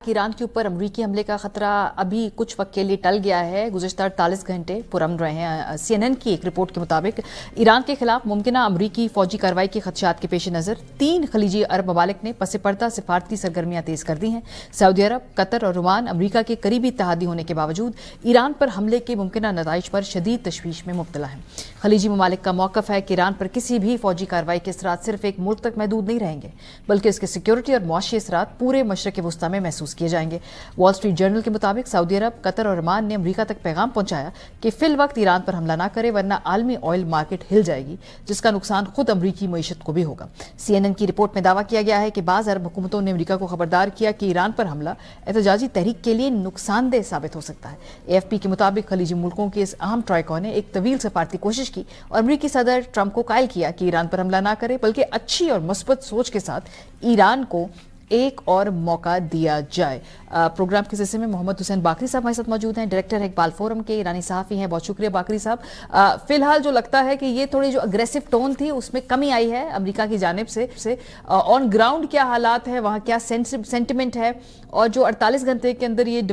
Iran के ऊपर अमरीकी हमले का खतरा अभी कुछ वक्त के लिए टल गया है। गुज़िश्ता 48 घंटे पुरअमन रहे हैं। CNN की एक रिपोर्ट के मुताबिक ईरान के खिलाफ मुमकिना अमरीकी फौजी कार्रवाई के खदशात के पेश नज़र 3 खलीजी अरब ममालिक ने पस पर्दा सिफारती सरगर्मियां तेज कर दी हैं। सऊदी अरब, कतर और ओमान अमरीका के करीबी इत्तेहादी होने के बावजूद ईरान पर हमले के मुमकिना नताइज पर शदीद तशवीश में मुब्तला है। खलीजी ममालिक का मौक़िफ़ है कि ईरान पर किसी भी फौजी कार्रवाई के असरात सिर्फ एक मुल्क तक महदूद नहीं रहेंगे, बल्कि इसके सिक्योरिटी और मुआशी असरात पूरे मशरक़ वस्ता में महसूस किए जाएंगे। वॉल स्ट्रीट जर्नल के मुताबिक सऊदी अरब, कतर और ओमान ने अमरीका तक पैगाम पहुंचाया कि फिल वक्त ईरान पर हमला न करे वरना आलमी ऑयल मार्केट हिल जाएगी, जिसका नुकसान खुद अमरीकी मईशत को भी होगा। CNN की रिपोर्ट में दावा किया गया है कि बाज़ अरब हुकूमतों ने अमरीका को खबरदार किया कि ईरान पर हमला एहतजाजी तहरीक के लिए नुकसानदेह साबित हो सकता है। AFP के मुताबिक खलीजी मुल्कों के इस अहम ट्राइको ने एक तवील सफारती कोशिश की और अमरीकी सदर ट्रंप को कायल किया कि ईरान पर हमला न करे, बल्कि अच्छी और मुस्बत सोच के साथ ईरान को एक और मौका दिया जाए। प्रोग्राम के सिलसिले में मोहम्मद हुसैन बाकरी साहब हमारे साथ मौजूद हैं, डायरेक्टर है इकबाल फोरम के, ईरानी सहाफ़ी हैं। बहुत शुक्रिया बाकरी साहब। फिलहाल जो लगता है कि ये थोड़ी जो अग्रेसिव टोन थी उसमें कमी आई है अमेरिका की जानिब से ऑन ग्राउंड क्या हालात है, वहाँ क्या सेंटिमेंट है, और जो 48 घंटे के अंदर ये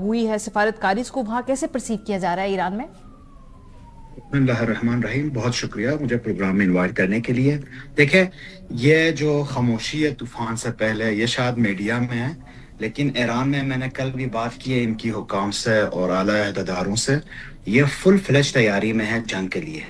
हुई है सिफारतकारी, इसको वहाँ कैसे परसीव किया जा रहा है ईरान में? बिस्मिल्लाहिर्रहमानिर्रहीम। बहुत शुक्रिया मुझे प्रोग्राम में इनवाइट करने के लिए। देखें, ये जो खामोशी है तूफान से पहले, ये शायद मीडिया में है, लेकिन ईरान में मैंने कल भी बात की है इनकी हुकाम से और आला अहदेदारों से, ये फुल फ्लेज तैयारी में है जंग के लिए।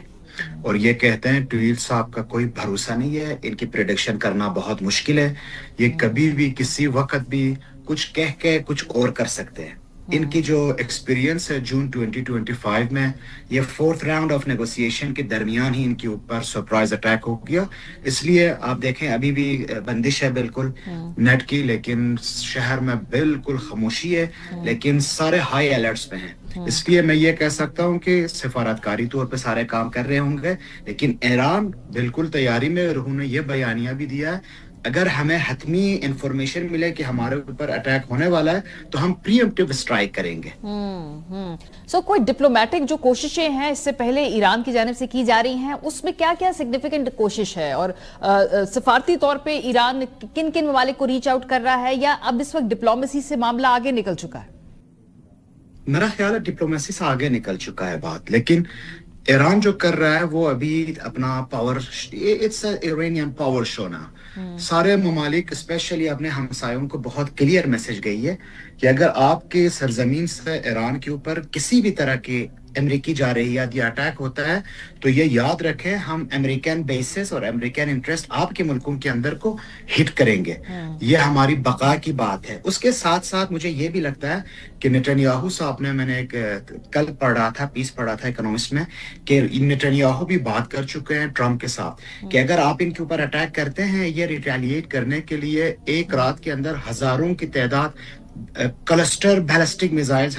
और ये कहते हैं ट्वीट साहब का कोई भरोसा नहीं है, इनकी प्रेडिक्शन करना बहुत मुश्किल है, ये कभी भी किसी वक्त भी कुछ कह के कुछ और कर सकते हैं। इनकी जो एक्सपीरियंस है जून 2025 में, ये 4th राउंड ऑफ नेगोशिएशन के दरमियान ही इनके ऊपर सरप्राइज अटैक हो गया। इसलिए आप देखें अभी भी बंदिश है बिल्कुल नेट की, लेकिन शहर में बिल्कुल खामोशी है, लेकिन सारे हाई अलर्ट्स पे हैं। इसलिए मैं ये कह सकता हूँ कि सिफारतकारी तौर पे सारे काम कर रहे होंगे, लेकिन ईरान बिल्कुल तैयारी में। उन्होंने ये बयानिया भी दिया है अगर हमें हतमी इंफॉर्मेशन मिले कि हमारे ऊपर अटैक होने वाला है तो हम प्रीएम्प्टिव स्ट्राइक करेंगे। सो कोई डिप्लोमेटिक जो कोशिशें हैं इससे पहले ईरान की जानिब से की जा रही हैं, उसमें क्या क्या सिग्निफिकेंट कोशिश है, और सफारती तौर पे ईरान किन किन ममालिक को रीच आउट कर रहा है, या अब इस वक्त डिप्लोमेसी से मामला आगे निकल चुका है? मेरा ख्याल है डिप्लोमेसी से आगे निकल चुका है बात, लेकिन ईरान जो कर रहा है वो अभी अपना power, it's Iranian power show ना। सारे ममालिक स्पेशली अपने हमसायों को बहुत क्लियर मैसेज गई है कि अगर आपके सरजमीन से ईरान के ऊपर किसी भी तरह के अमेरिकी जा रही है या अटैक होता है तो ये याद रखें हम अमेरिकन बेसिस और अमेरिकन इंटरेस्ट आपके मुल्कों के अंदर को हिट करेंगे। ये हमारी बका की बात है। उसके साथ साथ मुझे ये भी लगता है कि नेतन्याहू साहब ने, मैंने एक कल पढ़ा था, पीस पढ़ा था इकोनॉमिस्ट में, कि नेतन्याहू भी बात कर चुके हैं ट्रंप के साथ कि अगर आप इनके ऊपर अटैक करते हैं, ये रिटेलिएट करने के लिए एक रात के अंदर हजारों की तादाद क्लस्टर बैलिस्टिक मिसाइल्स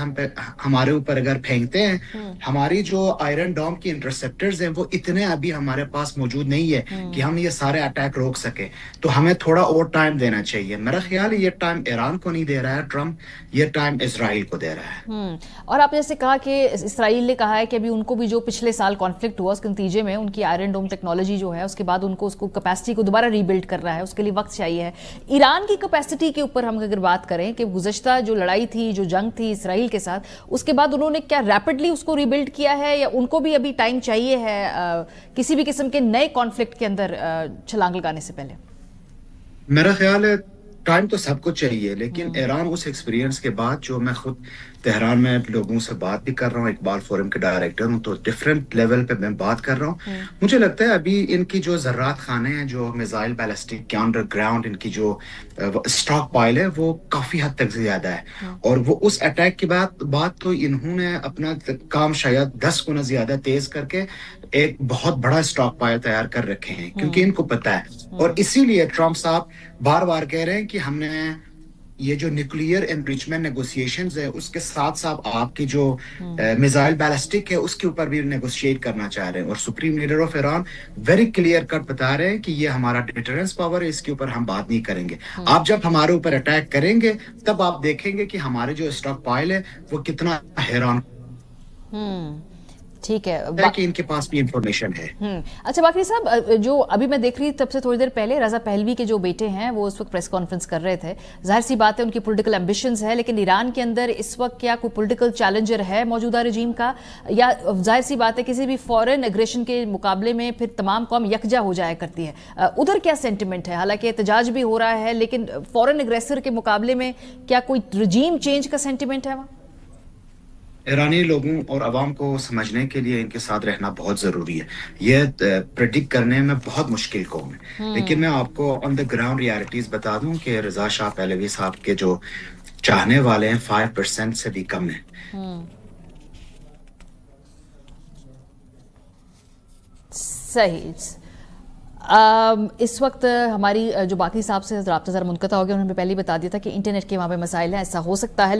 हमारे ऊपर अगर फेंकते हैं, हमारी जो आयरन डोम की इंटरसेप्टर्स हैं वो इतने अभी हमारे पास मौजूद नहीं है कि हम ये सारे अटैक रोक सके। तो हमें थोड़ा और टाइम देना चाहिए। मेरा ख्याल है ये टाइम ईरान को नहीं दे रहा है ट्रंप, ये टाइम इजराइल को दे रहा है। और आप जैसे कहा कि इसराइल ने कहा है कि अभी उनको भी जो पिछले साल कॉन्फ्लिक्ट हुआ उसके नतीजे में उनकी आयरन डोम टेक्नोलॉजी जो है उसके बाद उनको उसको कैपेसिटी को दोबारा रीबिल्ड कर रहा है, उसके लिए वक्त चाहिए है। ईरान की कैपेसिटी के ऊपर हम अगर बात करें कि गुज़श्ता जो लड़ाई थी, जो जंग थी इसराइल के साथ, उसके बाद उन्होंने क्या रैपिडली उसको रीबिल्ड किया है, या उनको भी अभी टाइम चाहिए है किसी भी किस्म के नए कॉन्फ्लिक्ट के अंदर छलांग लगाने से पहले? मेरा ख्याल है टाइम तो सबको चाहिए, लेकिन ईरान उस एक्सपीरियंस के बाद, जो मैं खुद तेहरान में लोगों से बात भी कर रहा हूँ, इकबाल फोरम के डायरेक्टर हूँ, तो डिफरेंट लेवल पे मैं बात कर रहा हूँ। मुझे लगता है अभी इनकी जो ज़र्रात खाने हैं, जो मिसाइल बैलिस्टिक के अंडरग्राउंड इनकी जो स्टॉक पाइल है, वो काफी हद तक ज्यादा है। और वो उस अटैक की बात तो इन्होंने अपना काम शायद 10 गुना ज्यादा तेज करके एक बहुत बड़ा स्टॉक पाइल तैयार कर रखे हैं, क्योंकि इनको पता है। और इसीलिए ट्रंप साहब बार बार कह रहे हैं कि हमने ये जो न्यूक्लियर एनरिचमेंट नेगोशिएशंस है उसके साथ साथ आपकी जो मिसाइल बैलिस्टिक है उसके ऊपर भी नेगोशिएट करना चाह रहे हैं। और supreme leader of Iran very clear cut बता रहे हैं कि ये हमारा डिटरेंस पावर है, इसके ऊपर हम बात नहीं करेंगे। आप जब हमारे ऊपर अटैक करेंगे तब आप देखेंगे कि हमारे जो स्टॉक पाइल है वो कितना हैरान। ٹھیک ہے کہ ان کے پاس بھی انفارمیشن ہے. اچھا باقی صاحب جو ابھی میں دیکھ رہی تب سے تھوڑی دیر پہلے رضا پہلوی کے جو بیٹے ہیں وہ اس وقت پریس کانفرنس کر رہے تھے. ظاہر سی بات ہے ان کی پولیٹیکل ایمبیشنز ہے، لیکن ایران کے اندر اس وقت کیا کوئی پولیٹیکل چیلنجر ہے موجودہ رجیم کا، یا ظاہر سی بات ہے کسی بھی فورن ایگریشن کے مقابلے میں پھر تمام قوم یکجا ہو جایا کرتی ہے؟ ادھر کیا سینٹیمنٹ ہے؟ حالانکہ احتجاج بھی ہو رہا ہے، لیکن فورن ایگریسر کے مقابلے میں کیا کوئی رجیم چینج کا سینٹیمنٹ ہے وہاں؟ ایرانی لوگوں اور عوام کو سمجھنے کے لیے ان کے ساتھ رہنا بہت ضروری ہے. یہ پریڈکٹ کرنے میں بہت مشکل قوم ہے، لیکن میں آپ کو آن دا گراؤنڈ ریالٹیز بتا دوں کہ رضا شاہ پہلوی صاحب کے جو چاہنے والے ہیں 5% سے بھی کم ہیں. صحیح. اس وقت ہماری جو باقی صاحب سے رابطہ ذرا منقطع ہو گیا، انہوں نے پہلے ہی بتا دیا تھا کہ انٹرنیٹ کے وہاں پہ مسائل ہیں، ایسا ہو سکتا ہے.